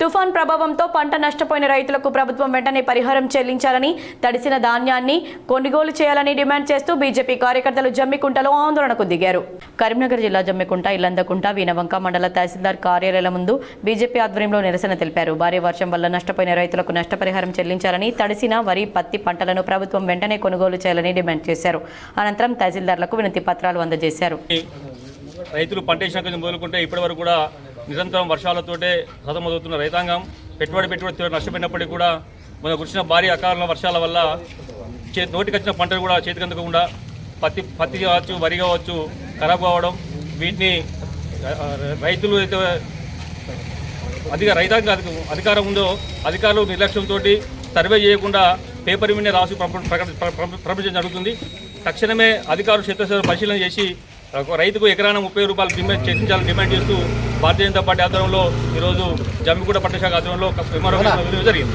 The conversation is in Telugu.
తుఫాన్ ప్రభావంతో పంట నష్టపోయిన రైతులకు ప్రభుత్వం వెంటనే పరిహారం చెల్లించాలని, తడిసిన ధాన్యాన్ని కొనుగోలు చేయాలని డిమాండ్ చేస్తూ బీజేపీ కార్యకర్తలు జమ్మికుంటలో ఆందోళనకు దిగారు. కరీంనగర్ జిల్లా జమ్మికుంట, ఇల్లందకుంట, వీనవంక మండల తహసీల్దార్ కార్యాలయాల ముందు బీజేపీ ఆధ్వర్యంలో నిరసన తెలిపారు. భారీ వర్షం వల్ల నష్టపోయిన రైతులకు నష్టపరిహారం చెల్లించాలని, తడిసిన వరి, పత్తి పంటలను ప్రభుత్వం వెంటనే కొనుగోలు చేయాలని డిమాండ్ చేశారు. అనంతరం తహసీల్దార్లకు వినతి పత్రాలు అందజేశారు. రైతులు పంట వేసినాక మొదలుకుంటే ఇప్పటి వరకు కూడా నిరంతరం వర్షాలతోటే సతమవుతున్న రైతాంగం పెట్టుబడి నష్టపోయినప్పటికీ కూడా మన కురిసిన భారీ అకాల వర్షాల వల్ల నోటికి వచ్చిన పంటలు కూడా చేతికి అందకుండా పత్తి కావచ్చు, వరి కావచ్చు ఖరాబ్ కావడం, వీటిని రైతులు అయితే రైతాంగ అధికారం ఉందో అధికారులు నిర్లక్ష్యంతో సర్వే చేయకుండా పేపర్ మీద రాసి ప్రకటించడం జరుగుతుంది. తక్షణమే అధికారులు క్షేత్రస్థాయి పరిశీలన చేసి రైతుకు ఎకరాన 30 రూపాయలు చెల్లించాలని డిమాండ్ చేస్తూ భారతీయ జనతా పార్టీ ఆధ్వర్యంలో ఈరోజు జమ్మిగూడ పట్టణ శాఖ ఆధ్వర్యంలో జరిగింది.